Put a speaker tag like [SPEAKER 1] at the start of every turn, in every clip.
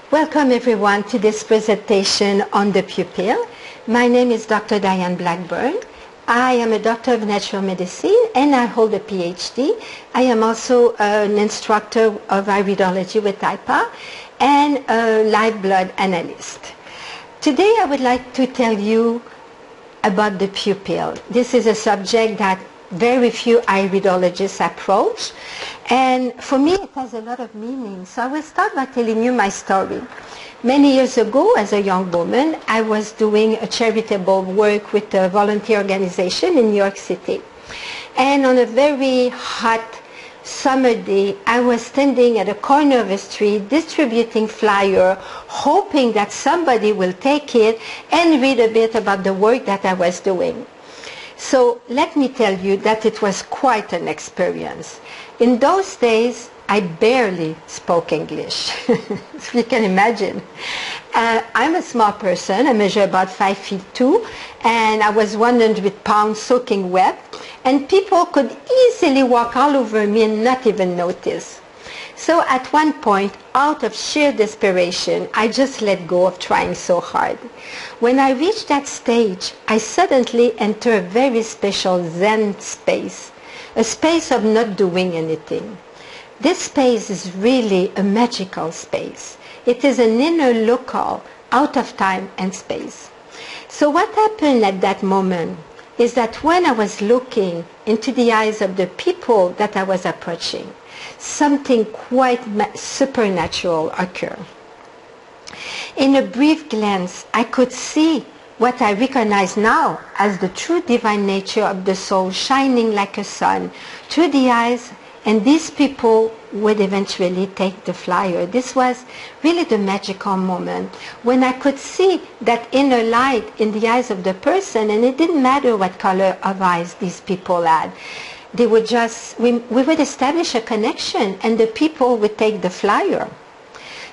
[SPEAKER 1] Welcome everyone to this presentation on the pupil. My name is Dr. Diane Blackburn. I am a doctor of natural medicine and I hold a PhD. I am also an instructor of iridology with IPA and a live blood analyst. Today I would like to tell you about the pupil. This is a subject that very few iridologists approach, and for me it has a lot of meaning. So I will start by telling you my story. Many years ago, as a young woman, I was doing a charitable work with a volunteer organization in New York City. And on a very hot summer day, I was standing at a corner of a street distributing flyer, hoping that somebody will take it and read a bit about the work that I was doing. So let me tell you that it was quite an experience. In those days, I barely spoke English, if you can imagine. I'm a small person. I measure about 5'2", and I was 100 pounds soaking wet, and people could easily walk all over me and not even notice. So at one point, out of sheer desperation, I just let go of trying so hard. When I reached that stage, I suddenly entered a very special Zen space, a space of not doing anything. This space is really a magical space. It is an inner locale, out of time and space. So what happened at that moment is that when I was looking into the eyes of the people that I was approaching, something quite supernatural occurred. In a brief glance, I could see what I recognize now as the true divine nature of the soul shining like a sun through the eyes, and these people would eventually take the flyer. This was really the magical moment when I could see that inner light in the eyes of the person, and it didn't matter what color of eyes these people had. They would just, we would establish a connection and the people would take the flyer.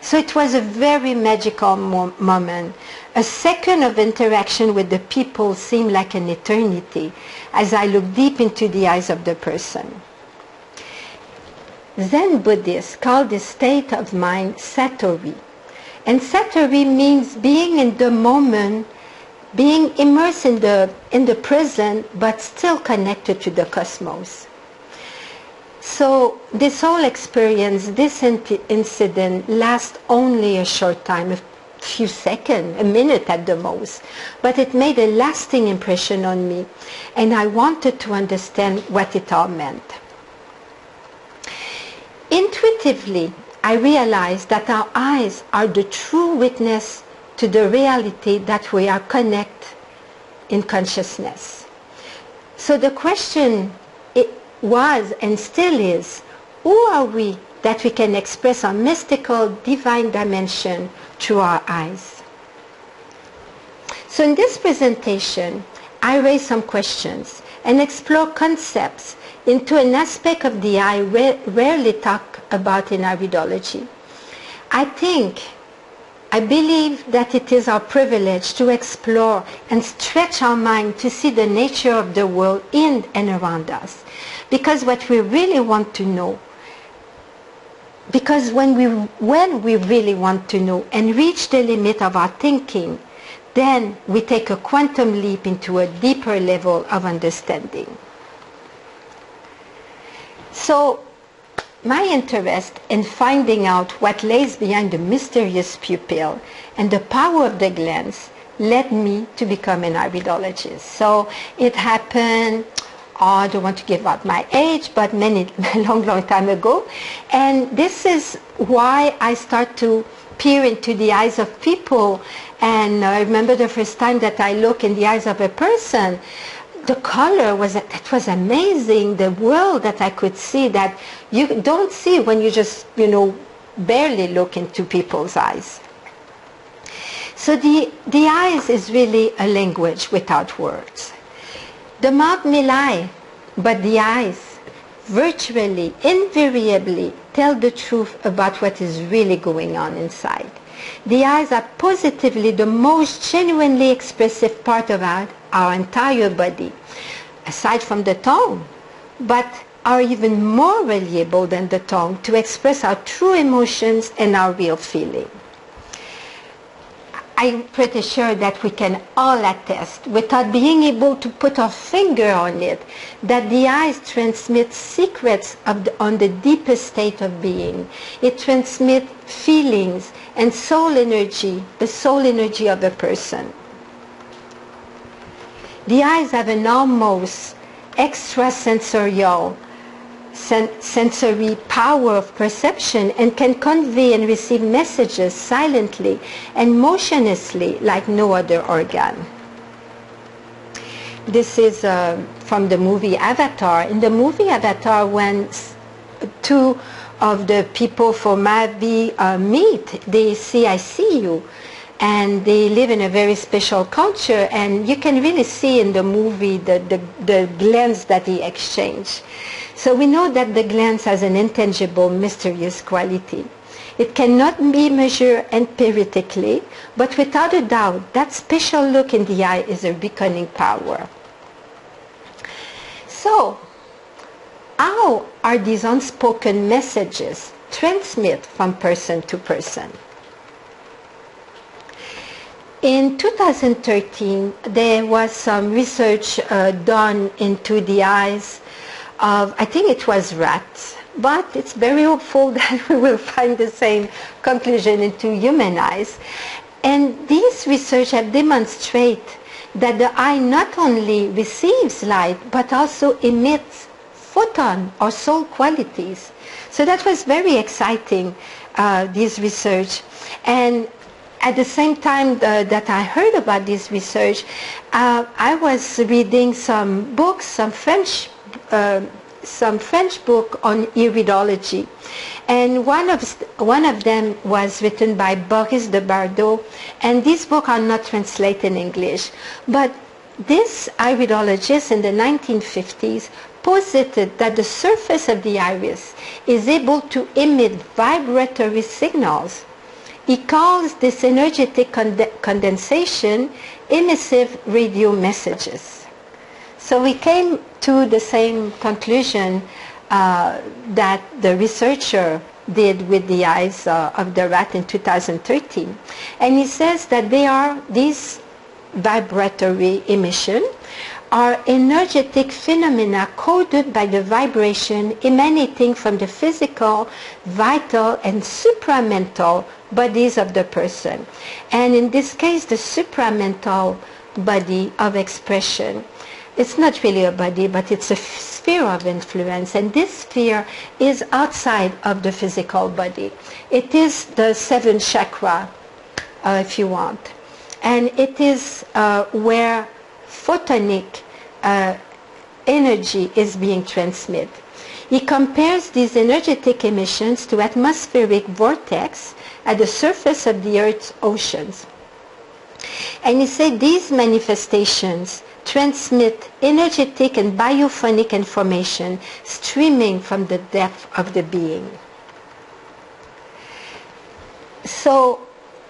[SPEAKER 1] So it was a very magical moment. A second of interaction with the people seemed like an eternity as I looked deep into the eyes of the person. Zen Buddhists call this state of mind Satori. And Satori means being in the moment, being immersed in the present, but still connected to the cosmos. So this whole experience, this incident lasts only a short time, a few seconds, a minute at the most. But it made a lasting impression on me, and I wanted to understand what it all meant. Intuitively, I realized that our eyes are the true witness to the reality that we are connected in consciousness. So the question was and still is, who are we that we can express our mystical divine dimension through our eyes? So in this presentation, I raise some questions and explore concepts into an aspect of the eye rarely talked about in iridology. I believe that it is our privilege to explore and stretch our mind to see the nature of the world in and around us. Because what we really want to know, because when we really want to know and reach the limit of our thinking, then we take a quantum leap into a deeper level of understanding. So my interest in finding out what lays behind the mysterious pupil and the power of the glance led me to become an iridologist. So it happened, I don't want to give out my age, but a long time ago. And this is why I start to peer into the eyes of people. And I remember the first time that I look in the eyes of a person, the color was amazing. The world that I could see that you don't see when you just, barely look into people's eyes. So the eyes is really a language without words. The mouth may lie, but the eyes virtually, invariably tell the truth about what is really going on inside. The eyes are positively the most genuinely expressive part of our entire body, aside from the tongue. But are even more reliable than the tongue to express our true emotions and our real feeling. I'm pretty sure that we can all attest, without being able to put our finger on it, that the eyes transmit secrets on the deepest state of being. It transmits feelings and soul energy, the soul energy of a person. The eyes have an almost extrasensorial sensory power of perception and can convey and receive messages silently and motionlessly like no other organ. This is from the movie Avatar. In the movie Avatar, when two of the people from Mavi meet, they say, "I see you." And they live in a very special culture, and you can really see in the movie the glance that they exchange. So we know that the glance has an intangible, mysterious quality. It cannot be measured empirically, but without a doubt, that special look in the eye is a beckoning power. So, how are these unspoken messages transmitted from person to person? In 2013, there was some research done into the eyes of, I think it was rats, but it's very hopeful that we will find the same conclusion into human eyes. And these research have demonstrated that the eye not only receives light, but also emits photon or soul qualities. So that was very exciting, this research. And at the same time that I heard about this research, I was reading some books, some French book on iridology, and one of them was written by Boris de Bardot, and these books are not translated in English. But this iridologist in the 1950s posited that the surface of the iris is able to emit vibratory signals. He calls this energetic condensation emissive radio messages. So we came to the same conclusion that the researcher did with the eyes of the rat in 2013. And he says that these vibratory emission are energetic phenomena coded by the vibration emanating from the physical, vital, and supramental bodies of the person. And in this case, the supramental body of expression. It's not really a body, but it's a sphere of influence. And this sphere is outside of the physical body. It is the seventh chakra, if you want. And it is where photonic energy is being transmitted. He compares these energetic emissions to atmospheric vortex at the surface of the Earth's oceans. And he said these manifestations transmit energetic and biophonic information streaming from the depth of the being. So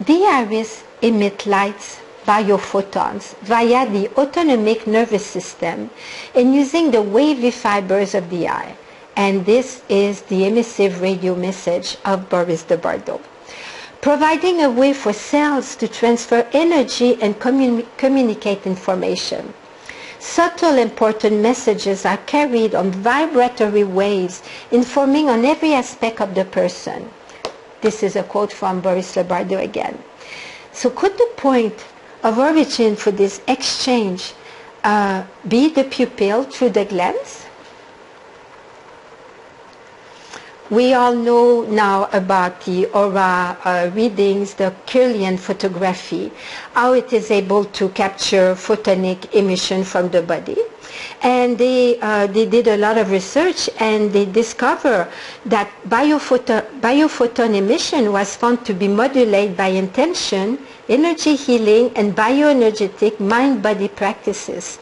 [SPEAKER 1] the iris emits lights, biophotons, via the autonomic nervous system and using the wavy fibers of the eye. And this is the emissive radio message of Boris de Bardot, providing a way for cells to transfer energy and communicate information. Subtle important messages are carried on vibratory waves, informing on every aspect of the person. This is a quote from Boris de Bardot again. So could the point of origin for this exchange be the pupil through the lens? We all know now about the aura readings, the Kirlian photography, how it is able to capture photonic emission from the body. And they did a lot of research, and they discovered that biophoton emission was found to be modulated by intention, energy healing, and bioenergetic mind-body practices.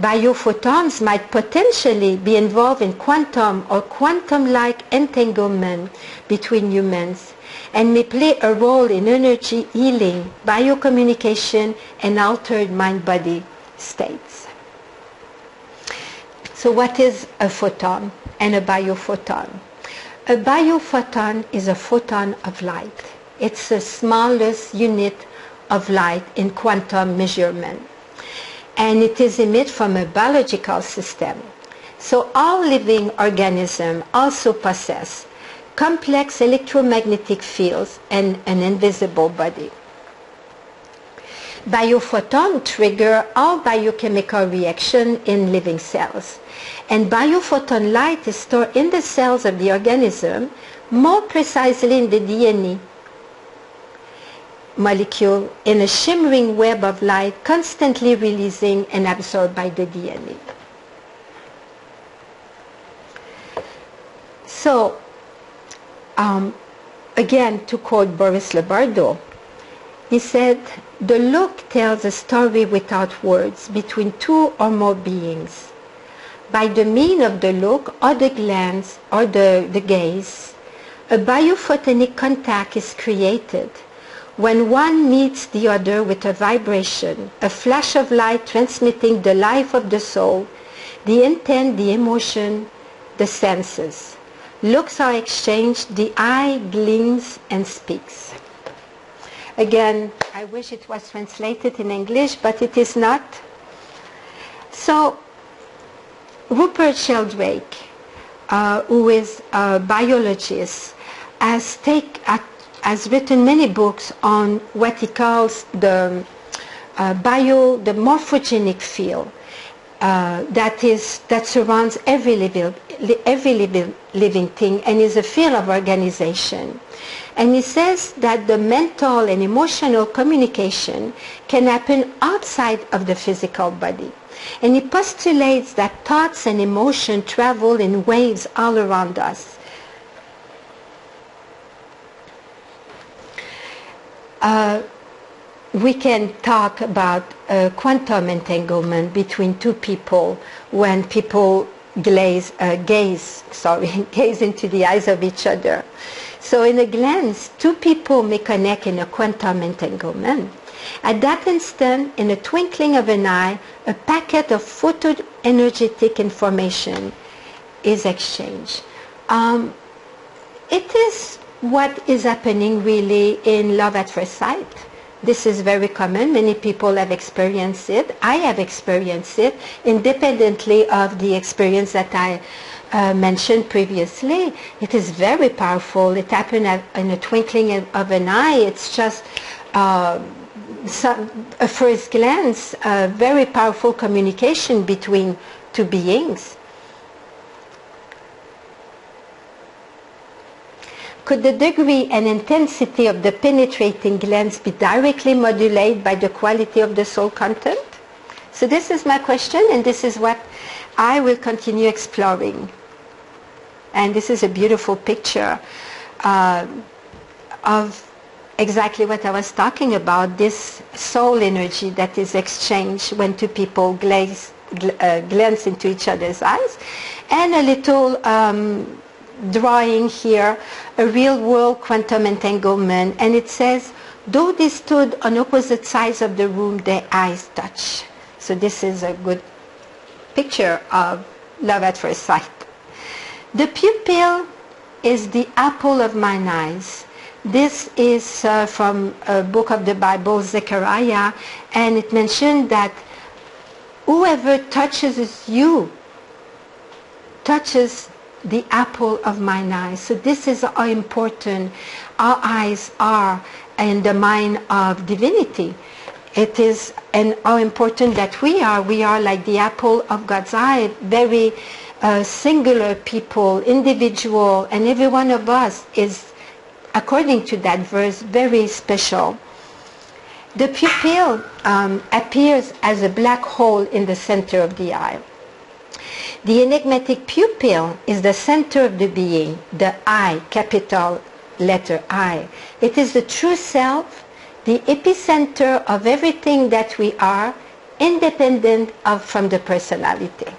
[SPEAKER 1] Biophotons might potentially be involved in quantum or quantum-like entanglement between humans and may play a role in energy healing, biocommunication, and altered mind-body states. So what is a photon? and a biophoton. A biophoton is a photon of light. It's the smallest unit of light in quantum measurement. And it is emitted from a biological system. So all living organisms also possess complex electromagnetic fields and an invisible body. Biophotons trigger all biochemical reactions in living cells. And biophoton light is stored in the cells of the organism, more precisely in the DNA molecule, in a shimmering web of light constantly releasing and absorbed by the DNA. So, again, to quote Boris Lebardo, he said, "The look tells a story without words between two or more beings. By the means of the look or the glance or the gaze, a biophotonic contact is created when one meets the other with a vibration, a flash of light transmitting the life of the soul, the intent, the emotion, the senses. Looks are exchanged, the eye gleams and speaks." Again, I wish it was translated in English, but it is not. So, Rupert Sheldrake, who is a biologist, has written many books on what he calls the morphogenic field that surrounds every living thing and is a field of organization. And he says that the mental and emotional communication can happen outside of the physical body. And he postulates that thoughts and emotion travel in waves all around us. We can talk about quantum entanglement between two people when people gaze into the eyes of each other. So in a glance, two people may connect in a quantum entanglement. At that instant, in a twinkling of an eye, a packet of photoenergetic information is exchanged. It is what is happening really in love at first sight. This is very common. Many people have experienced it. I have experienced it independently of the experience that I mentioned previously. It is very powerful. It happened in a twinkling of an eye. It's just a first glance, a very powerful communication between two beings. Could the degree and intensity of the penetrating glance be directly modulated by the quality of the soul content? So this is my question, and this is what I will continue exploring. And this is a beautiful picture of exactly what I was talking about, this soul energy that is exchanged when two people glance into each other's eyes. And a little drawing here, a real world quantum entanglement, and it says, though they stood on opposite sides of the room, their eyes touch. So this is a good picture of love at first sight. The pupil is the apple of mine eyes. This is from a book of the Bible, Zechariah, and it mentioned that whoever touches you touches the apple of mine eyes. So this is how important our eyes are in the mind of divinity. It is, and how important that we are like the apple of God's eye, very singular people, individual, and every one of us is, according to that verse, very special. The pupil appears as a black hole in the center of the eye. The enigmatic pupil is the center of the being, the I, capital letter I. It is the true self, the epicenter of everything that we are, independent from the personality.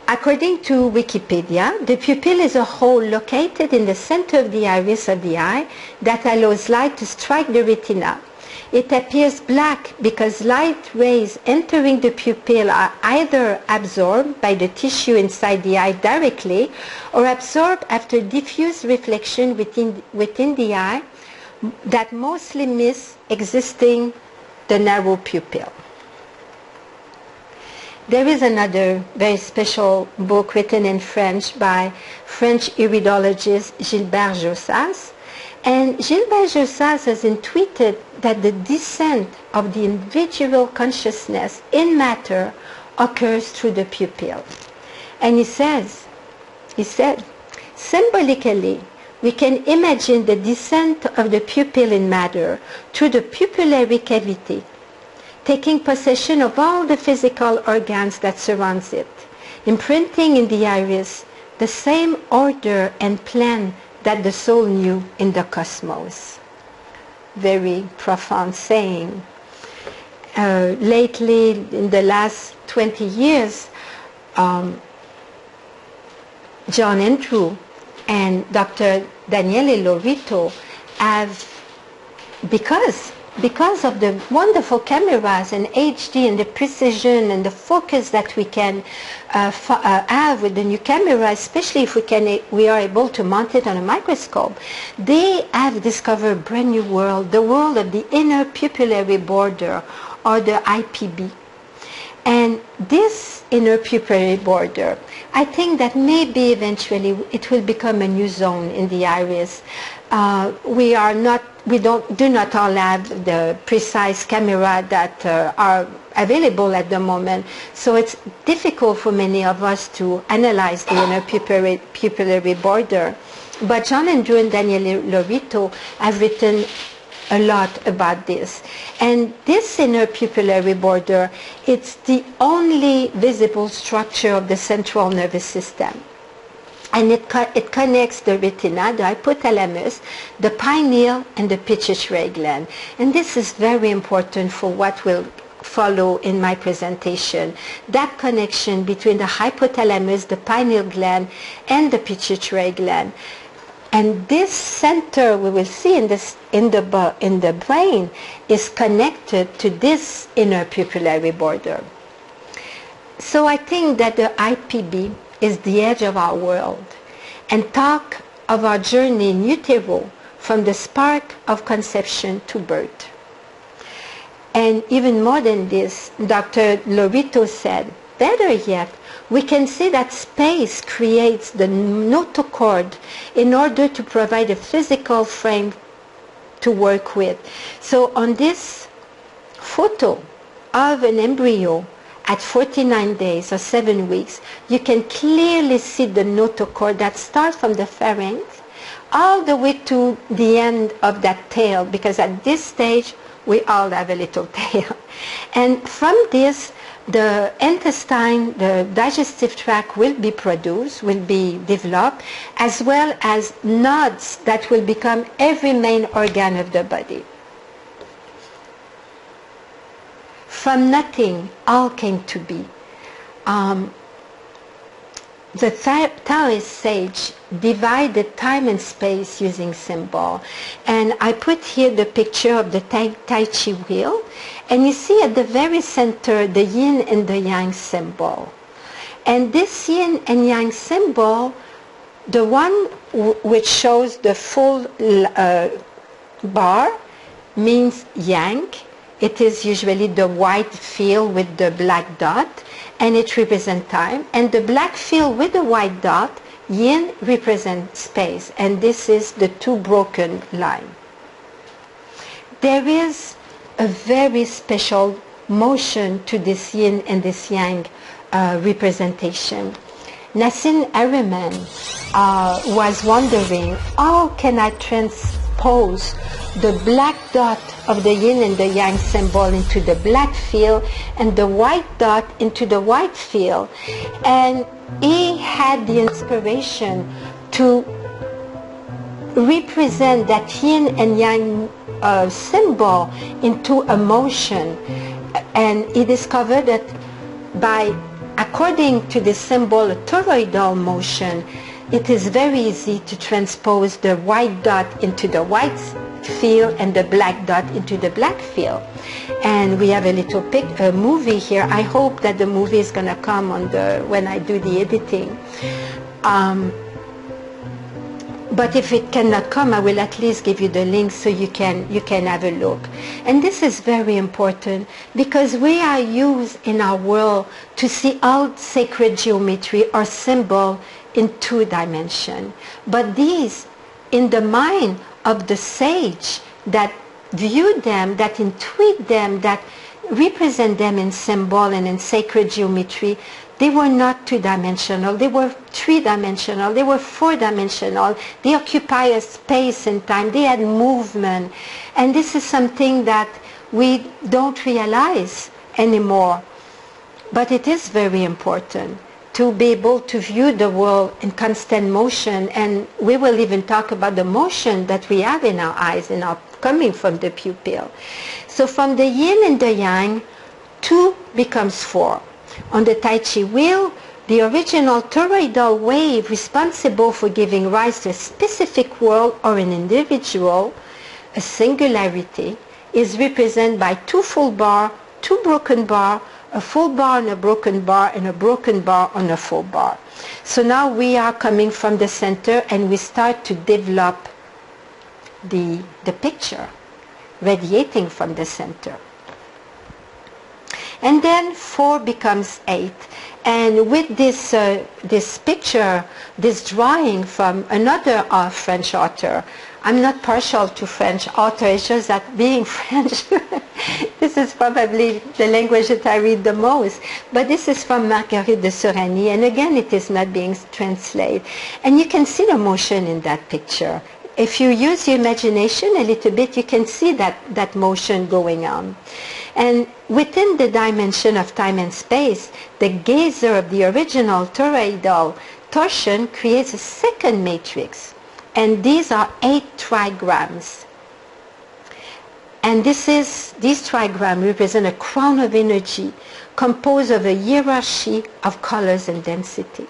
[SPEAKER 1] According to Wikipedia, the pupil is a hole located in the center of the iris of the eye that allows light to strike the retina. It appears black because light rays entering the pupil are either absorbed by the tissue inside the eye directly or absorbed after diffuse reflection within the eye that mostly miss existing the narrow pupil. There is another very special book written in French by French iridologist Gilbert Jossas. And Gilbert Jossas has intuited that the descent of the individual consciousness in matter occurs through the pupil. And he said, symbolically, we can imagine the descent of the pupil in matter through the pupillary cavity, taking possession of all the physical organs that surrounds it, imprinting in the iris the same order and plan that the soul knew in the cosmos. Very profound saying. Lately, in the last 20 years, John Andrew and Dr. Daniele Lorito have, because of the wonderful cameras and HD and the precision and the focus that we can have with the new camera, especially if we are able to mount it on a microscope, they have discovered a brand new world, the world of the inner pupillary border, or the IPB. And this inner pupillary border, I think that maybe eventually it will become a new zone in the iris. We do not all have the precise camera that are available at the moment, so it's difficult for many of us to analyze the inner pupillary border. But John Andrew and Daniele Lorito have written a lot about this. And this inner pupillary border, it's the only visible structure of the central nervous system. And it connects the retina, the hypothalamus, the pineal, and the pituitary gland. And this is very important for what will follow in my presentation. That connection between the hypothalamus, the pineal gland, and the pituitary gland. And this center we will see in the brain is connected to this inner pupillary border. So I think that the IPB is the edge of our world, and talk of our journey in utero from the spark of conception to birth. And even more than this, Dr. Lorito said, better yet, we can see that space creates the notochord in order to provide a physical frame to work with. So on this photo of an embryo at 49 days or 7 weeks, you can clearly see the notochord that starts from the pharynx all the way to the end of that tail, because at this stage we all have a little tail. And from this, the intestine, the digestive tract will be produced, will be developed, as well as nodes that will become every main organ of the body. From nothing, all came to be. The Taoist sage divided time and space using symbol. And I put here the picture of the Tai Chi wheel. And you see at the very center the yin and the yang symbol. And this yin and yang symbol, the one which shows the full bar, means yang. It is usually the white field with the black dot, and it represents time. And the black field with the white dot, yin, represents space. And this is the two broken lines. There is a very special motion to this yin and this yang representation. Nassim Aramein was wondering, how can I transpose the black dot of the yin and the yang symbol into the black field and the white dot into the white field? And he had the inspiration to represent that yin and yang symbol into a motion. And he discovered that according to the symbol, a toroidal motion, it is very easy to transpose the white dot into the white white field and the black dot into the black field. And we have a little movie here. I hope that the movie is going to come on when I do the editing. But if it cannot come, I will at least give you the link so you can have a look. And this is very important because we are used in our world to see all sacred geometry or symbol in 2 dimensions. But these, in the mind of the sage that view them, that intuit them, that represent them in symbol and in sacred geometry, they were not 2-dimensional, they were 3-dimensional, they were 4-dimensional, they occupy a space and time, they had movement. And this is something that we don't realize anymore. But it is very important to be able to view the world in constant motion, and we will even talk about the motion that we have in our eyes and coming from the pupil. So from the yin and the yang, 2 becomes 4. On the Tai Chi wheel, the original toroidal wave responsible for giving rise to a specific world or an individual, a singularity, is represented by 2 full bar, 2 broken bar, a full bar and a broken bar, and a broken bar on a full bar. So now we are coming from the center and we start to develop the picture radiating from the center. And then 4 becomes 8. And with this, this picture, this drawing from another French author, I'm not partial to French authors, it's just that being French, this is probably the language that I read the most. But this is from Marguerite de Soragny, and again it is not being translated. And you can see the motion in that picture. If you use your imagination a little bit, you can see that motion going on. And within the dimension of time and space, the gazer of the original toroidal torsion creates a second matrix. And these are 8 trigrams. And these trigrams represent a crown of energy composed of a hierarchy of colors and density.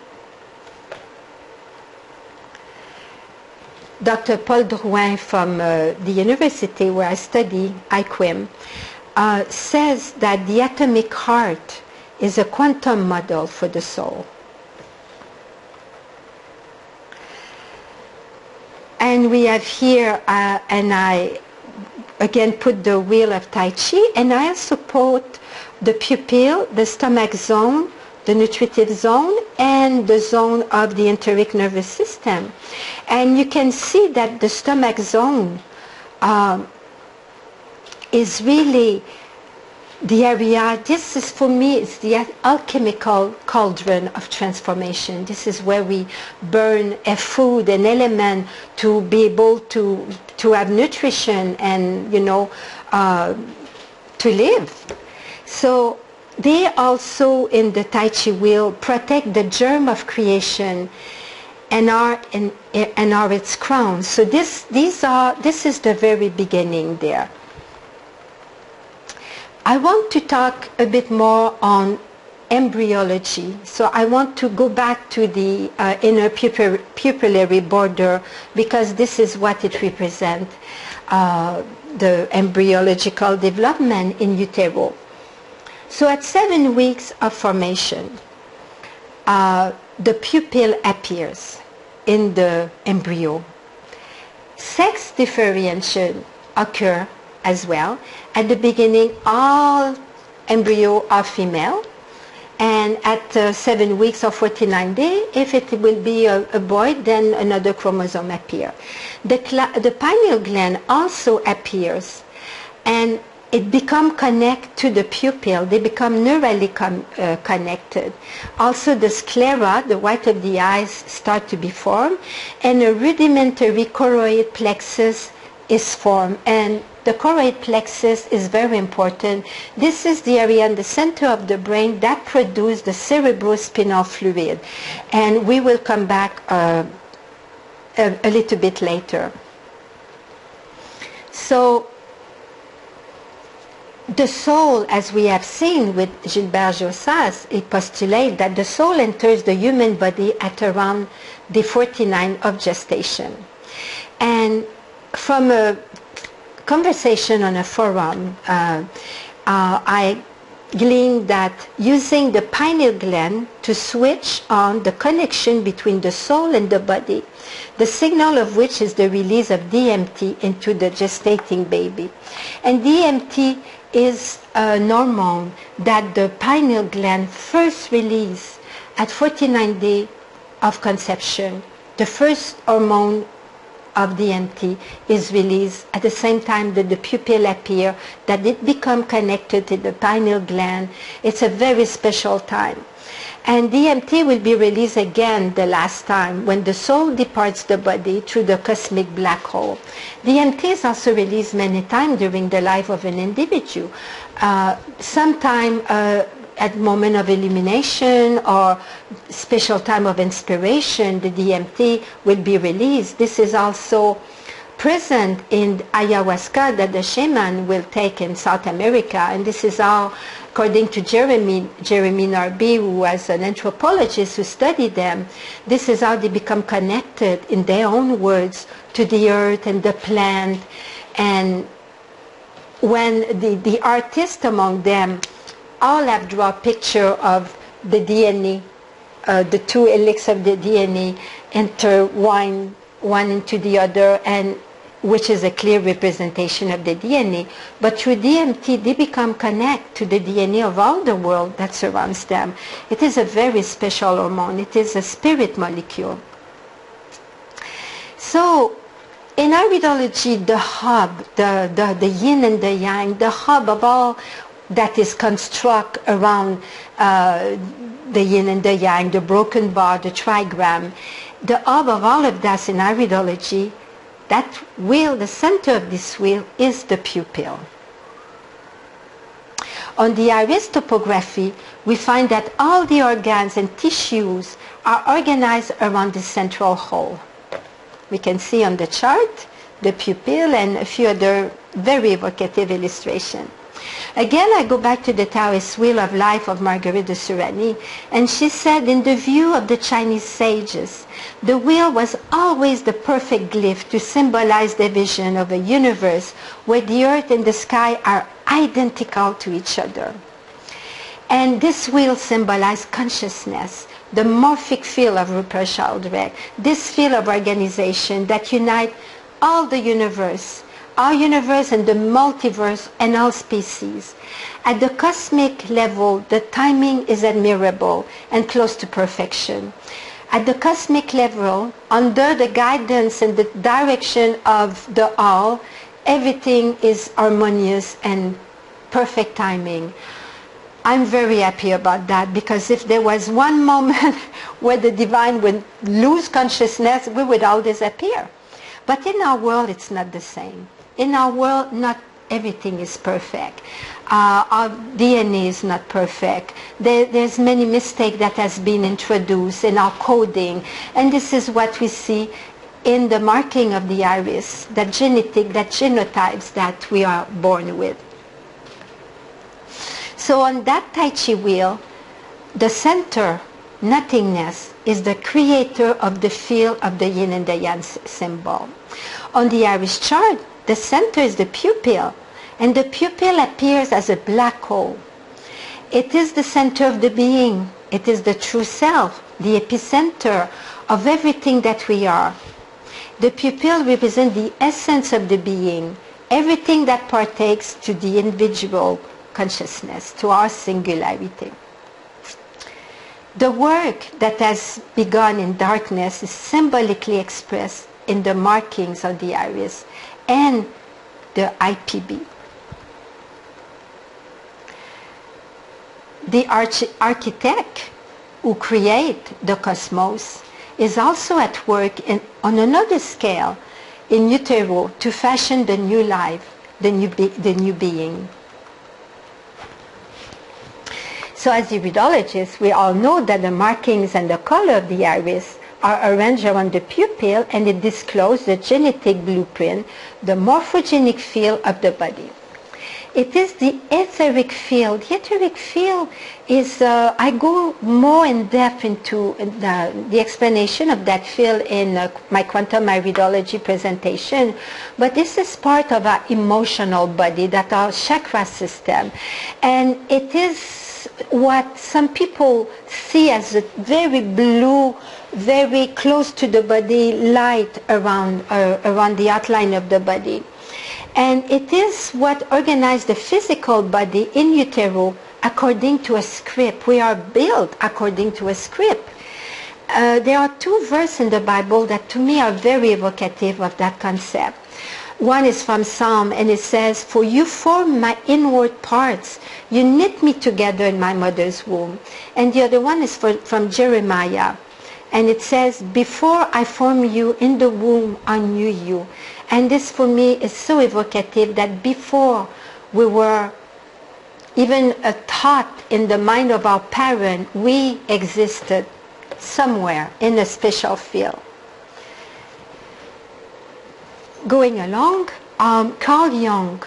[SPEAKER 1] Dr. Paul Drouin from the university where I study, IQUIM, says that the atomic heart is a quantum model for the soul. And we have here, and I again put the wheel of Tai Chi, and I also put the pupil, the stomach zone, the nutritive zone, and the zone of the enteric nervous system. And you can see that the stomach zone is really the area, this is for me, it's the alchemical cauldron of transformation. This is where we burn a food, an element to be able to have nutrition and, you know, to live. So they also in the Tai Chi wheel protect the germ of creation and are its crown. So this is the very beginning there. I want to talk a bit more on embryology. So I want to go back to the inner pupillary border because this is what it represents, the embryological development in utero. So at 7 weeks of formation, the pupil appears in the embryo. Sex differentiation occurs as well. At the beginning, all embryos are female, and at 7 weeks or 49 days, if it will be a boy, then another chromosome appears. The pineal gland also appears, and it becomes connected to the pupil. They become neurally connected. Also the sclera, the white of the eyes, start to be formed, and a rudimentary choroid plexus is formed. And the choroid plexus is very important. This is the area in the center of the brain that produces the cerebrospinal fluid. And we will come back a little bit later. So the soul, as we have seen with Gilbert Jossas, he postulates that the soul enters the human body at around day 49 of gestation. And from a conversation on a forum, I gleaned that using the pineal gland to switch on the connection between the soul and the body, the signal of which is the release of DMT into the gestating baby. And DMT is an hormone that the pineal gland first releases at 49 days of conception. The first hormone of DMT is released at the same time that the pupil appear, that it become connected to the pineal gland. It's a very special time. And DMT will be released again the last time when the soul departs the body through the cosmic black hole. DMT is also released many times during the life of an individual. Sometime at moment of illumination or special time of inspiration, the DMT will be released. This is also present in ayahuasca that the shaman will take in South America, and this is how, according to Jeremy Narby, who was an anthropologist who studied them, this is how they become connected, in their own words, to the earth and the plant. And when the artists among them all have drawn a picture of the DNA, the two helix of the DNA intertwined one into the other, and which is a clear representation of the DNA. But through DMT, they become connected to the DNA of all the world that surrounds them. It is a very special hormone. It is a spirit molecule. So in iridology, the hub, the yin and the yang, the hub of all that is construct around the yin and the yang, the broken bar, the trigram, the hub of all of that in iridology, that wheel, the center of this wheel, is the pupil. On the iris topography, we find that all the organs and tissues are organized around the central hole. We can see on the chart the pupil and a few other very evocative illustrations. Again, I go back to the Taoist wheel of life of Marguerite de Surani, and she said, in the view of the Chinese sages, the wheel was always the perfect glyph to symbolize the vision of a universe where the earth and the sky are identical to each other. And this wheel symbolized consciousness, the morphic field of Rupert Sheldrake, this field of organization that unites all the universe, our universe and the multiverse and all species. At the cosmic level, the timing is admirable and close to perfection. At the cosmic level, under the guidance and the direction of the all, everything is harmonious and perfect timing. I'm very happy about that, because if there was one moment where the divine would lose consciousness, we would all disappear. But in our world, it's not the same. In our world, not everything is perfect. Our DNA is not perfect. There's many mistakes that has been introduced in our coding. And this is what we see in the marking of the iris, that genetic, that genotypes that we are born with. So on that Tai Chi wheel, the center, nothingness, is the creator of the field of the yin and the yang symbol. On the iris chart, the center is the pupil, and the pupil appears as a black hole. It is the center of the being. It is the true self, the epicenter of everything that we are. The pupil represents the essence of the being, everything that partakes to the individual consciousness, to our singularity. The work that has begun in darkness is symbolically expressed in the markings of the iris and the IPB. The architect who creates the cosmos is also at work on another scale in utero to fashion the new life, the new being. So as iridologists, we all know that the markings and the color of the iris are arranged around the pupil, and it discloses the genetic blueprint, the morphogenic field of the body. It is the etheric field. The etheric field is, I go more in depth into the explanation of that field in my quantum iridology presentation, but this is part of our emotional body, that our chakra system. And it is what some people see as a very blue, very close to the body light around the outline of the body. And it is what organizes the physical body in utero according to a script. We are built according to a script. There are two verses in the Bible that to me are very evocative of that concept. One is from Psalm, and it says, "For you form my inward parts. You knit me together in my mother's womb." And the other one is from Jeremiah. And it says, "Before I formed you in the womb, I knew you." And this for me is so evocative that before we were even a thought in the mind of our parent, we existed somewhere in a special field. Going along, Carl Jung,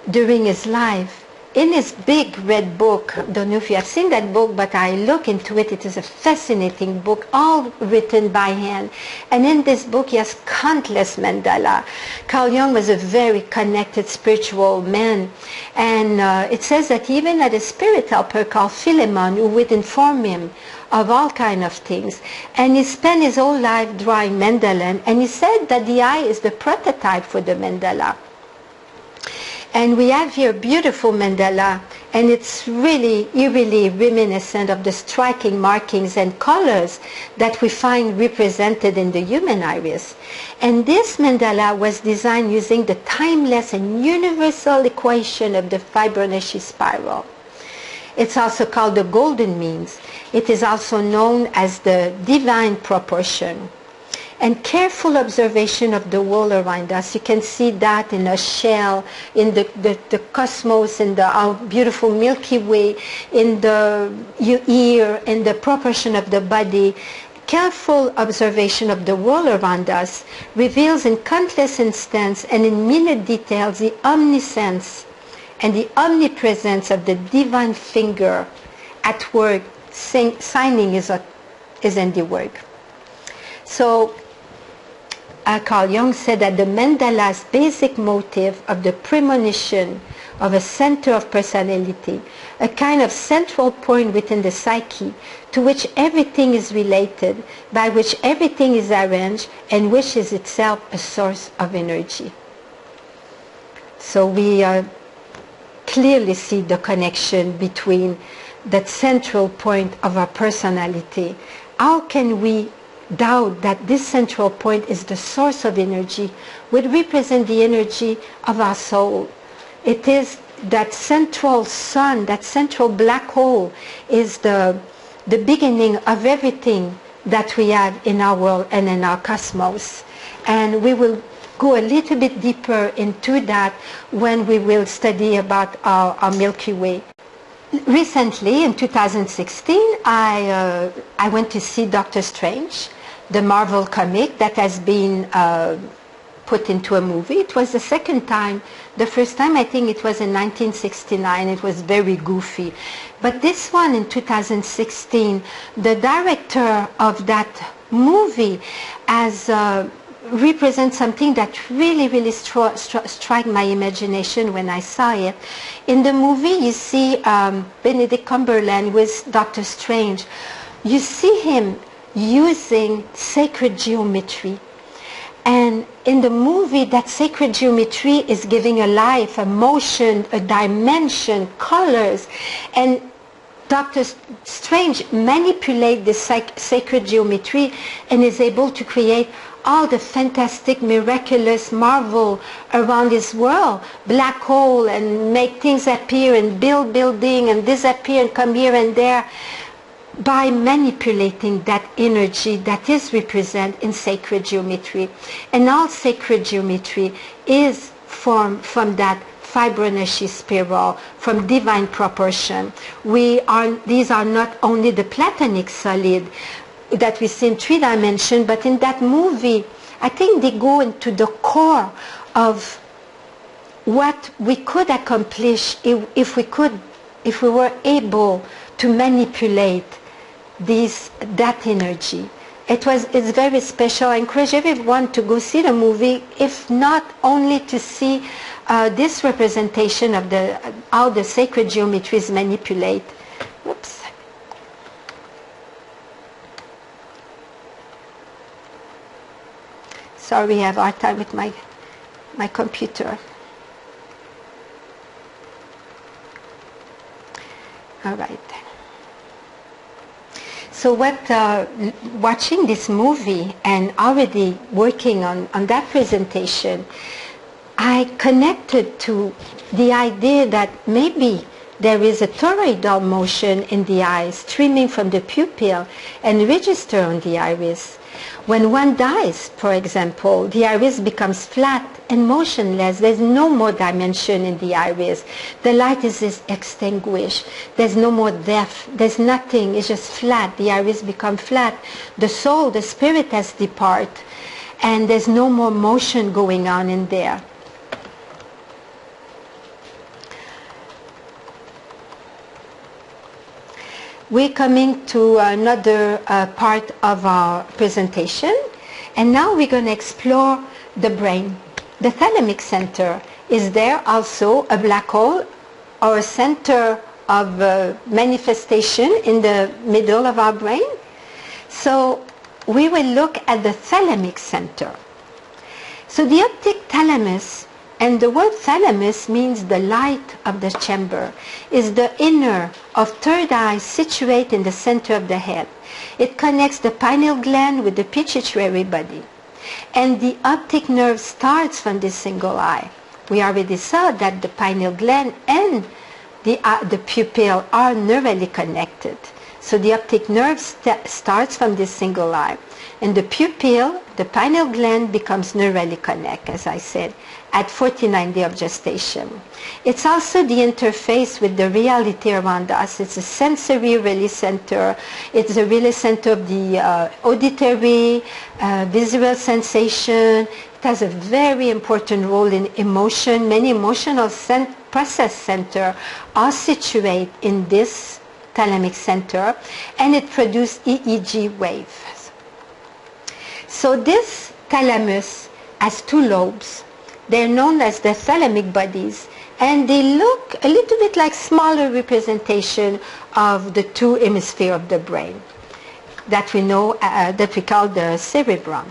[SPEAKER 1] during his life, in his big red book, I don't know if you have seen that book, but I look into it, it is a fascinating book, all written by hand. And in this book, he has countless mandala. Carl Jung was a very connected spiritual man. And it says that he even had a spirit helper called Philemon, who would inform him of all kinds of things. And he spent his whole life drawing mandala. And he said that the eye is the prototype for the mandala. And we have here beautiful mandala, and it's really eerily reminiscent of the striking markings and colors that we find represented in the human iris. And this mandala was designed using the timeless and universal equation of the Fibonacci spiral. It's also called the golden means. It is also known as the divine proportion. And careful observation of the world around us. You can see that in a shell, in the cosmos, in our beautiful Milky Way, in the ear, in the proportion of the body. Careful observation of the world around us reveals in countless instances and in minute details the omniscience and the omnipresence of the divine finger at work, signing his handiwork. So, Carl Jung said that the mandala's basic motive of the premonition of a center of personality, a kind of central point within the psyche to which everything is related, by which everything is arranged, and which is itself a source of energy. So we clearly see the connection between that central point of our personality. How can we doubt that this central point is the source of energy, would represent the energy of our soul? It is that central sun, that central black hole is the beginning of everything that we have in our world and in our cosmos. And we will go a little bit deeper into that when we will study about our Milky Way. Recently, in 2016, I went to see Doctor Strange, the Marvel comic that has been put into a movie. It was the second time. The first time, I think it was in 1969. It was very goofy. But this one in 2016, the director of that movie has represents something that really struck my imagination when I saw it. In the movie, you see Benedict Cumberland with Doctor Strange. You see him using sacred geometry. And in the movie, that sacred geometry is giving a life, a motion, a dimension, colors. And Doctor Strange manipulates this sacred geometry and is able to create all the fantastic, miraculous marvel around his world, black hole, and make things appear and build building and disappear and come here and there, by manipulating that energy that is represented in sacred geometry. And all sacred geometry is formed from that Fibonacci spiral, from divine proportion. These are not only the platonic solid that we see in 3 dimensions, but in that movie, I think they go into the core of what we could accomplish if we were able to manipulate that energy. It's very special. I encourage everyone to go see the movie, if not only to see this representation of how the sacred geometries manipulate. Whoops. Sorry, I have a hard time with my computer. All right. So watching this movie and already working on that presentation, I connected to the idea that maybe there is a toroidal motion in the eye streaming from the pupil and register on the iris. When one dies, for example, the iris becomes flat and motionless. There's no more dimension in the iris. The light is extinguished. There's no more depth. There's nothing. It's just flat. The iris becomes flat. The soul, the spirit has departed, and there's no more motion going on in there. We're coming to another part of our presentation, and now we're going to explore the brain. The thalamic center is there also a black hole or a center of manifestation in the middle of our brain. So we will look at the thalamic center. So the optic thalamus, and the word thalamus means the light of the chamber, is the inner of third eye situate in the center of the head. It connects the pineal gland with the pituitary body. And the optic nerve starts from this single eye. We already saw that the pineal gland and the pupil are neurally connected. So the optic nerve starts from this single eye. And the pupil, the pineal gland, becomes neurally connected, as I said, at 49 days of gestation. It's also the interface with the reality around us. It's a sensory release center. It's a release center of the auditory, visual sensation. It has a very important role in emotion. Many emotional process centers are situated in this thalamic center, and it produces EEG waves. So this thalamus has two lobes. They're known as the thalamic bodies, and they look a little bit like smaller representation of the two hemispheres of the brain that we know, that we call the cerebrum.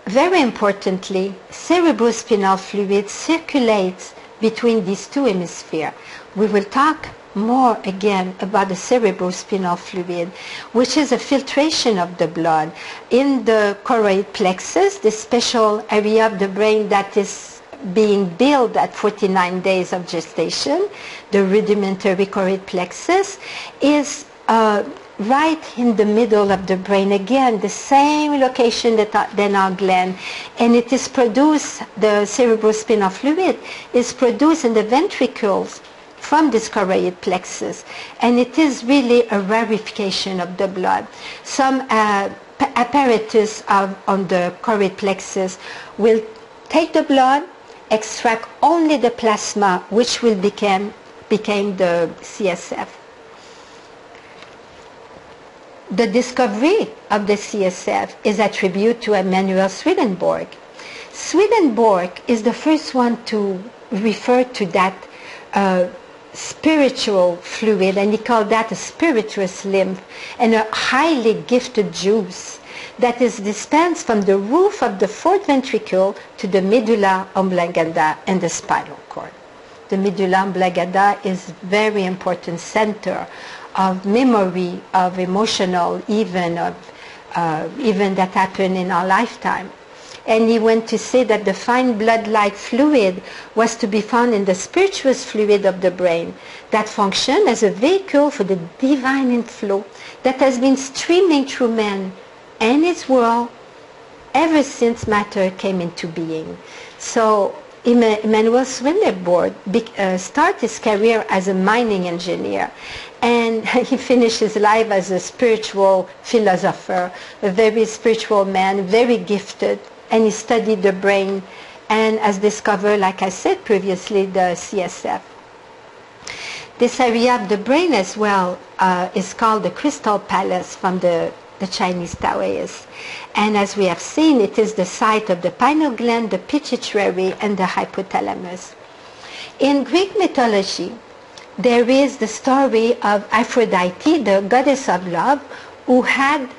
[SPEAKER 1] Very importantly, cerebrospinal fluid circulates between these two hemispheres. We will talk more again about the cerebrospinal fluid, which is a filtration of the blood in the choroid plexus, the special area of the brain that is being built at 49 days of gestation. The rudimentary choroid plexus is right in the middle of the brain, again the same location than our gland, and it is produced, the cerebrospinal fluid is produced in the ventricles from this choroid plexus, and it is really a rarefication of the blood. Some apparatus on the choroid plexus will take the blood, extract only the plasma, which will became the CSF. The discovery of the CSF is attributed to Emanuel Swedenborg. Swedenborg is the first one to refer to that spiritual fluid, and he called that a spirituous lymph, and a highly gifted juice that is dispensed from the roof of the fourth ventricle to the medulla oblongata and the spinal cord. The medulla oblongata is a very important center of memory, of emotional event that happened in our lifetime. And he went to say that the fine blood-like fluid was to be found in the spirituous fluid of the brain that functioned as a vehicle for the divine inflow that has been streaming through man and its world ever since matter came into being. So Emanuel Swedenborg started his career as a mining engineer, and he finished his life as a spiritual philosopher, a very spiritual man, very gifted, and he studied the brain and has discovered, like I said previously, the CSF. This area of the brain as well is called the Crystal Palace from the Chinese Taoists. And as we have seen, it is the site of the pineal gland, the pituitary, and the hypothalamus. In Greek mythology, there is the story of Aphrodite, the goddess of love, who had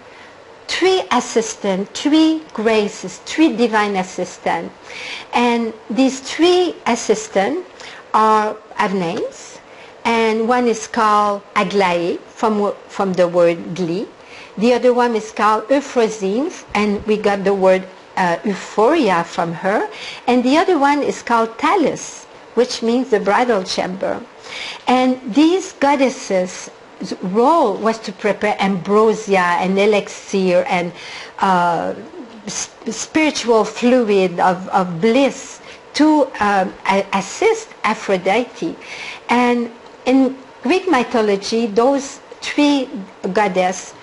[SPEAKER 1] three assistants, three graces, three divine assistants. And these three assistants have names. And one is called Aglaé, from the word glee. The other one is called Euphrosyne, and we got the word euphoria from her. And the other one is called Thalys, which means the bridal chamber. And these goddesses' role was to prepare ambrosia and elixir and spiritual fluid of bliss to assist Aphrodite. And in Greek mythology, those three goddesses,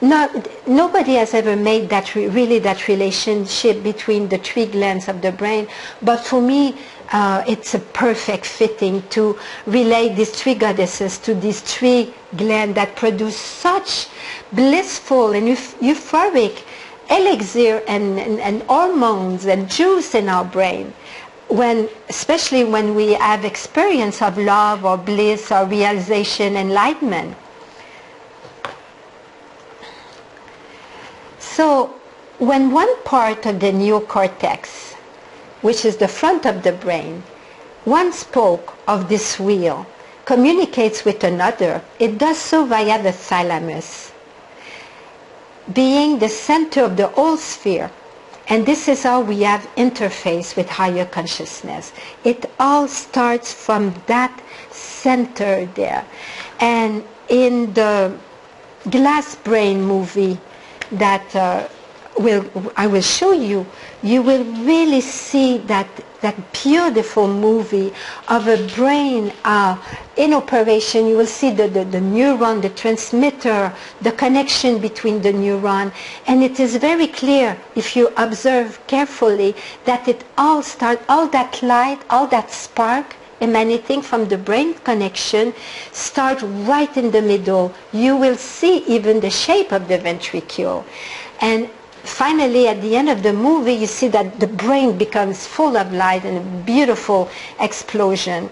[SPEAKER 1] nobody has ever made that that relationship between the three glands of the brain, but for me it's a perfect fitting to relate these three goddesses to these three glands that produce such blissful and euphoric elixir and hormones and juice in our brain, especially when we have experience of love or bliss or realization, enlightenment. So when one part of the neocortex, which is the front of the brain, one spoke of this wheel, communicates with another, it does so via the thalamus, being the center of the whole sphere. And this is how we have interface with higher consciousness. It all starts from that center there. And in the Glass Brain movie that I will show you, you will really see that beautiful movie of a brain in operation. You will see the neuron, the transmitter, the connection between the neuron. And it is very clear, if you observe carefully, that it all starts, all that light, all that spark emanating from the brain connection start right in the middle. You will see even the shape of the ventricule. And finally, at the end of the movie, you see that the brain becomes full of light and a beautiful explosion.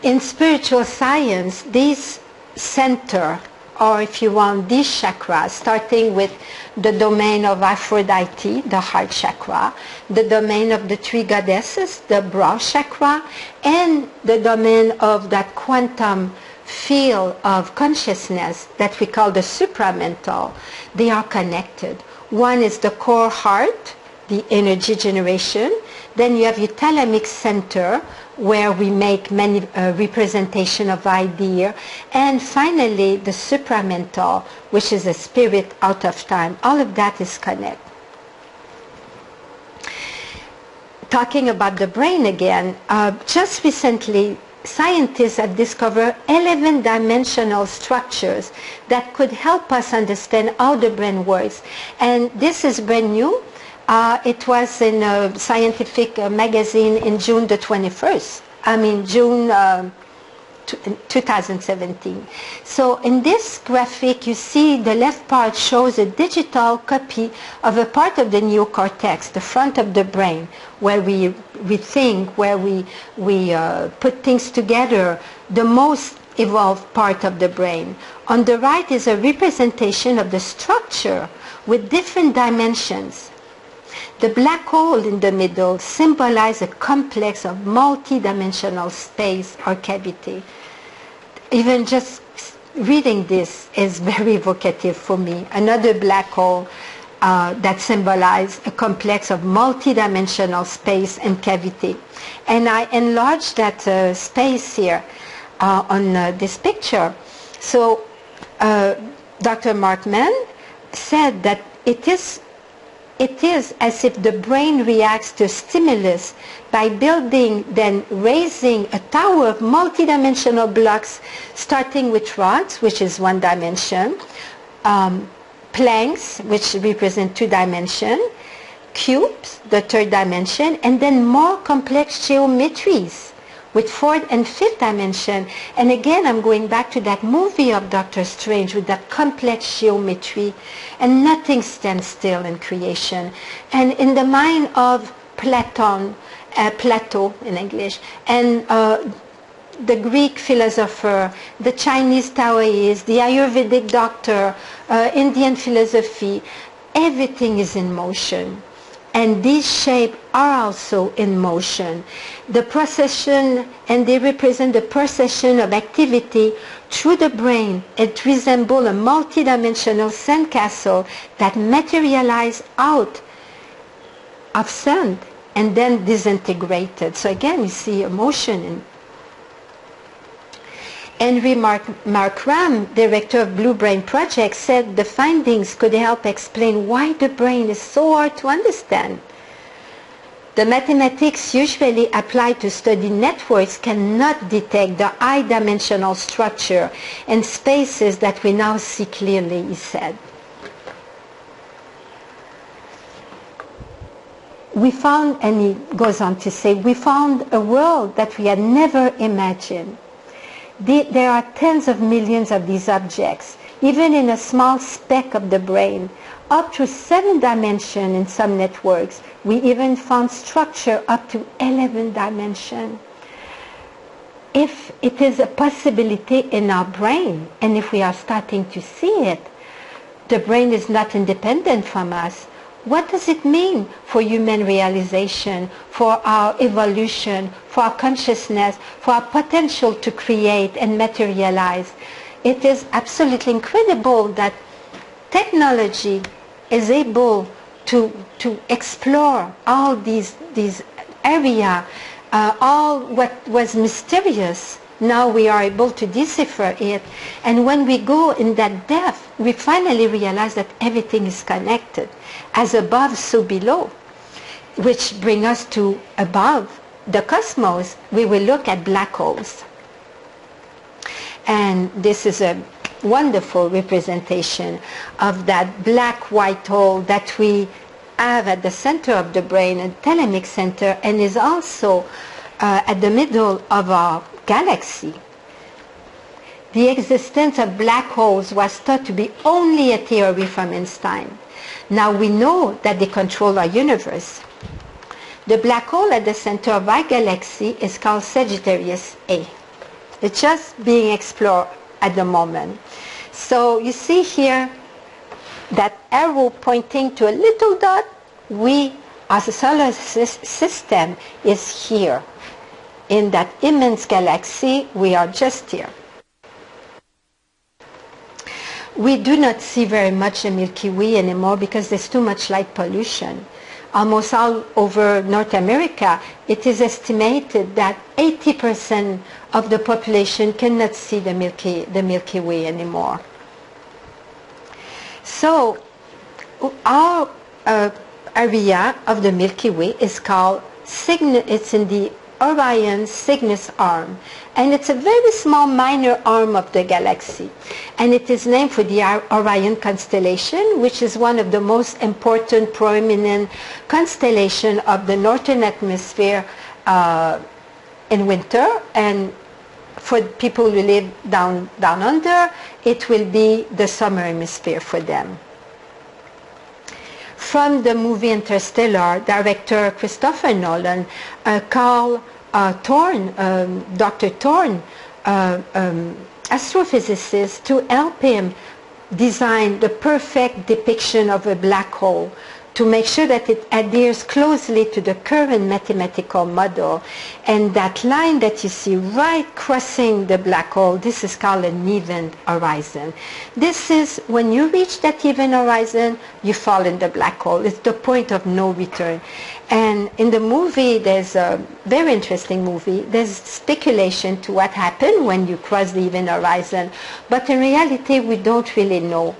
[SPEAKER 1] In spiritual science, these center, or if you want, these chakras, starting with the domain of Aphrodite, the heart chakra, the domain of the three goddesses, the brow chakra, and the domain of that quantum field of consciousness that we call the supramental, they are connected. One is the core heart, the energy generation. Then you have your thalamic center, where we make many representation of idea. And finally, the supramental, which is a spirit out of time. All of that is connected. Talking about the brain again, just recently, scientists have discovered 11-dimensional structures that could help us understand how the brain works. And this is brand new. It was in a scientific magazine in June the 21st. June 2017. So in this graphic, you see the left part shows a digital copy of a part of the neocortex, the front of the brain, where we think, where we put things together, the most evolved part of the brain. On the right is a representation of the structure with different dimensions. The black hole in the middle symbolizes a complex of multi-dimensional space or cavity. Even just reading this is very evocative for me. Another black hole that symbolizes a complex of multi-dimensional space and cavity. And I enlarged that space here on this picture. So Dr. Mark Mann said that it is it is as if the brain reacts to stimulus by building, then raising a tower of multidimensional blocks, starting with rods, which is one dimension, planks, which represent 2 dimensions, cubes, the 3rd dimension, and then more complex geometries with 4th and 5th dimension. And again, I'm going back to that movie of Doctor Strange with that complex geometry, and nothing stands still in creation. And in the mind of Plato in English, and the Greek philosopher, the Chinese Taoist, the Ayurvedic doctor, Indian philosophy, everything is in motion. And these shapes are also in motion. The procession, and they represent the procession of activity through the brain. It resembles a multidimensional sandcastle that materializes out of sand and then disintegrated. So again, you see a motion in Henry Markram, director of Blue Brain Project, said the findings could help explain why the brain is so hard to understand. The mathematics usually applied to study networks cannot detect the high-dimensional structure and spaces that we now see clearly, he said. We found, and he goes on to say, we found a world that we had never imagined. There are tens of millions of these objects, even in a small speck of the brain, up to 7 dimensions in some networks. We even found structure up to 11 dimensions. If it is a possibility in our brain, and if we are starting to see it, the brain is not independent from us. What does it mean for human realization, for our evolution, for our consciousness, for our potential to create and materialize? It is absolutely incredible that technology is able to explore all these areas, all what was mysterious. Now we are able to decipher it. And when we go in that depth, we finally realize that everything is connected. As above, so below, which bring us to above the cosmos. We will look at black holes. And this is a wonderful representation of that black white hole that we have at the center of the brain, a thalamic center, and is also at the middle of our galaxy. The existence of black holes was thought to be only a theory from Einstein. Now we know that they control our universe. The black hole at the center of our galaxy is called Sagittarius A. It's just being explored at the moment. So you see here that arrow pointing to a little dot. We, as a solar system, is here. In that immense galaxy, we are just here. We do not see very much the Milky Way anymore because there's too much light pollution. Almost all over North America, it is estimated that 80% of the population cannot see the Milky Way anymore. So our area of the Milky Way is called Cygnus. It's in the Orion Cygnus arm, and it's a very small minor arm of the galaxy, and it is named for the Orion constellation, which is one of the most important prominent constellation of the northern atmosphere in winter, and for people who live down under, it will be the summer hemisphere for them. From the movie Interstellar, director Christopher Nolan, Dr. Thorne, astrophysicist, to help him design the perfect depiction of a black hole, to make sure that it adheres closely to the current mathematical model. And that line that you see right crossing the black hole, this is called an event horizon. This is when you reach that event horizon, you fall in the black hole. It's the point of no return. And in the movie, there's a very interesting movie. There's speculation to what happened when you cross the event horizon. But in reality, we don't really know.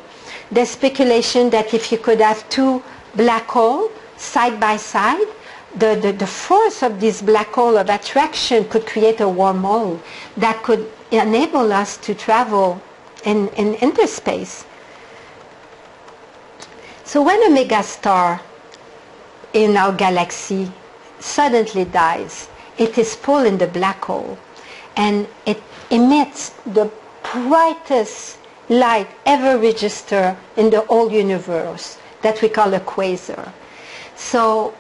[SPEAKER 1] There's speculation that if you could have two black hole side by side, the force of this black hole of attraction could create a wormhole that could enable us to travel in interspace. So when a megastar in our galaxy suddenly dies, it is pulled in the black hole, and it emits the brightest light ever registered in the whole universe that we call a quasar. So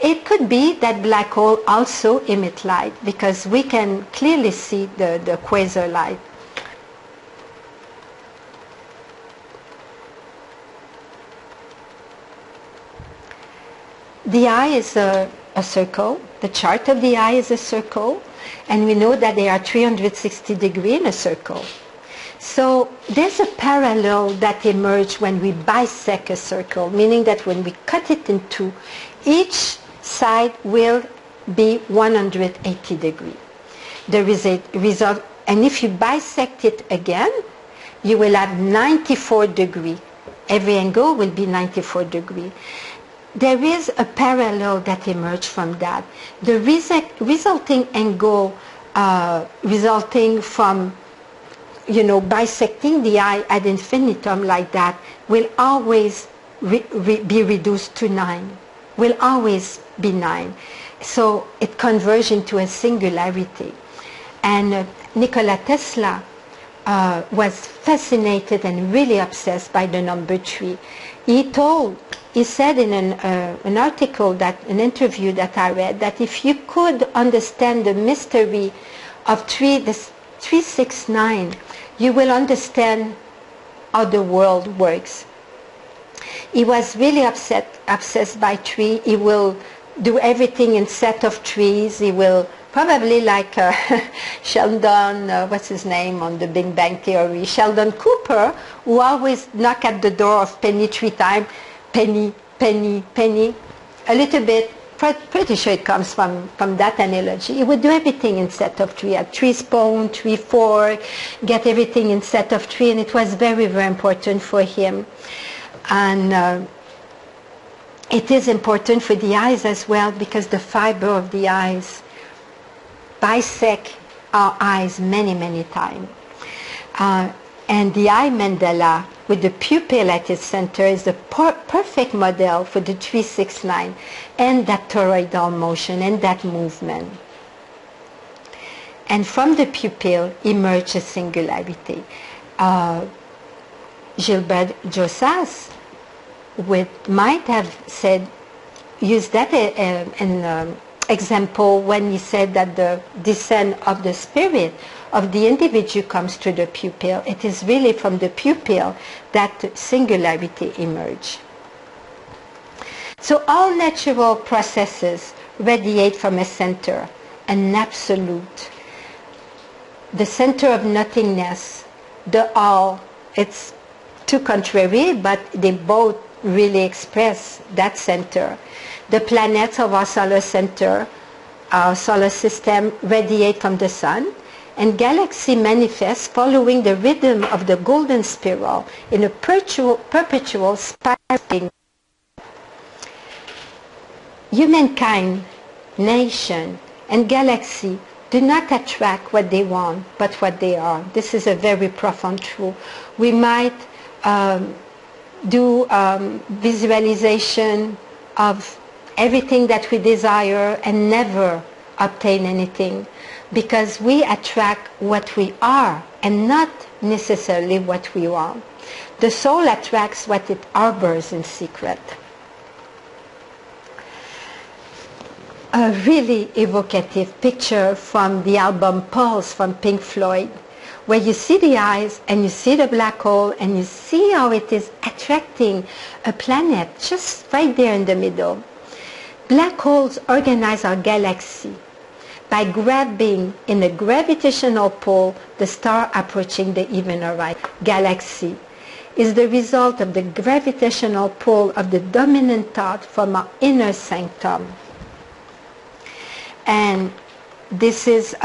[SPEAKER 1] it could be that black hole also emit light, because we can clearly see the quasar light. The eye is a circle. The chart of the eye is a circle, and we know that they are 360 degrees in a circle. So there's a parallel that emerges when we bisect a circle, meaning that when we cut it in two, each side will be 180 degrees. There is a result, and if you bisect it again, you will have 94 degrees. Every angle will be 94 degrees. There is a parallel that emerged from that. The resulting angle resulting from, bisecting the eye ad infinitum like that will always be reduced to 9, will always be 9. So it converges into a singularity. And Nikola Tesla was fascinated and really obsessed by the number 3. He said in an article, an interview that I read, that if you could understand the mystery of 369, you will understand how the world works. He was really obsessed by 3. He will do everything in set of 3s. He will probably like Sheldon, what's his name on the Big Bang Theory, Sheldon Cooper, who always knock at the door of Penny 3 times, penny, penny, penny, a little bit. Pretty sure it comes from that analogy. He would do everything in set of 3, at 3 spoon, 3 fork, get everything in set of 3, and it was very, very important for him. And it is important for the eyes as well, because the fiber of the eyes bisect our eyes many, many times. And the eye mandala with the pupil at its center is the perfect model for the 369 and that toroidal motion and that movement. And from the pupil emerges singularity. Gilbert Josas might have said, used that example when he said that the descent of the spirit of the individual comes to the pupil. It is really from the pupil that singularity emerges. So all natural processes radiate from a center, an absolute. The center of nothingness, the all. It's two contrary, but they both really express that center. The planets of our solar center, our solar system, radiate from the sun, and galaxy manifests following the rhythm of the golden spiral in a perpetual spiraling. Humankind, nation, and galaxy do not attract what they want, but what they are. This is a very profound truth. We might do visualization of everything that we desire and never obtain anything, because we attract what we are and not necessarily what we want. The soul attracts what it harbors in secret. A really evocative picture from the album Pulse from Pink Floyd, where you see the eyes and you see the black hole and you see how it is attracting a planet just right there in the middle. Black holes organize our galaxy by grabbing in a gravitational pull the star approaching the even horizon. Galaxy is the result of the gravitational pull of the dominant thought from our inner sanctum. And this is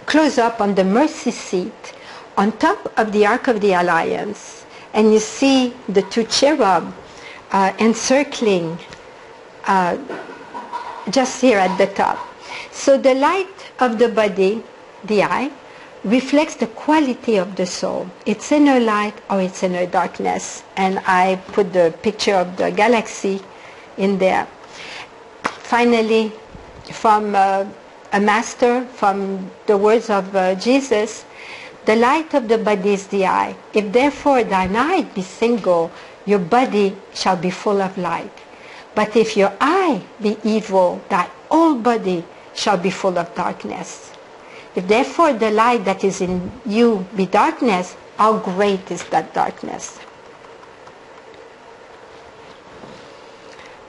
[SPEAKER 1] close up on the mercy seat on top of the Ark of the Alliance. and you see the two cherub encircling just here at the top. So the light of the body, the eye, reflects the quality of the soul, its inner light or its inner darkness. And I put the picture of the galaxy in there. Finally, from a master, from the words of Jesus, the light of the body is the eye. If therefore thine eye be single, your body shall be full of light. But if your eye be evil, thy whole body shall be full of darkness. If therefore the light that is in you be darkness, how great is that darkness?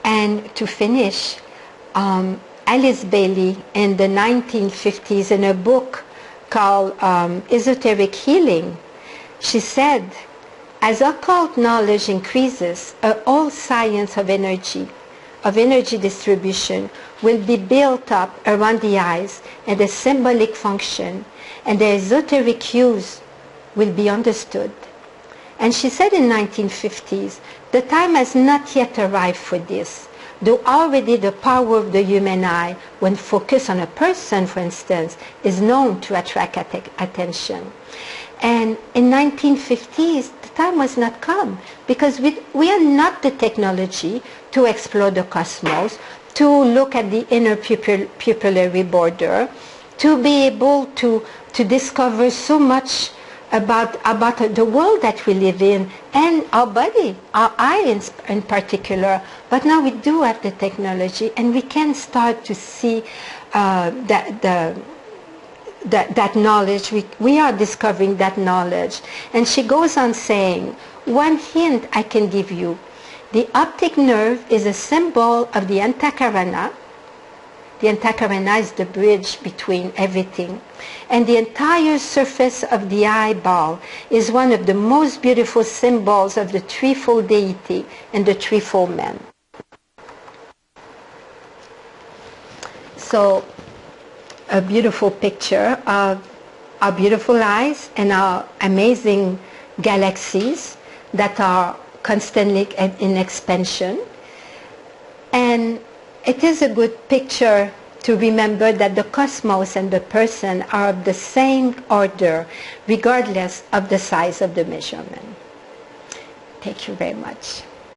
[SPEAKER 1] And to finish, Alice Bailey in the 1950s, in a book called Esoteric Healing, she said, as occult knowledge increases, a whole science of energy distribution will be built up around the eyes and the symbolic function, and the esoteric use will be understood. And she said in 1950s, the time has not yet arrived for this, though already the power of the human eye, when focused on a person, for instance, is known to attract attention. And in 1950s, the time was not come, because we are not the technology to explore the cosmos, to look at the inner pupillary border, to be able to discover so much about the world that we live in and our body, our eye in particular. But now we do have the technology, and we can start to see that knowledge. We are discovering that knowledge. And she goes on saying, one hint I can give you. The optic nerve is a symbol of the antakarana. The antakarana is the bridge between everything. And the entire surface of the eyeball is one of the most beautiful symbols of the threefold deity and the threefold man. So, a beautiful picture of our beautiful eyes and our amazing galaxies that are constantly in expansion. And it is a good picture to remember that the cosmos and the person are of the same order, regardless of the size of the measurement. Thank you very much.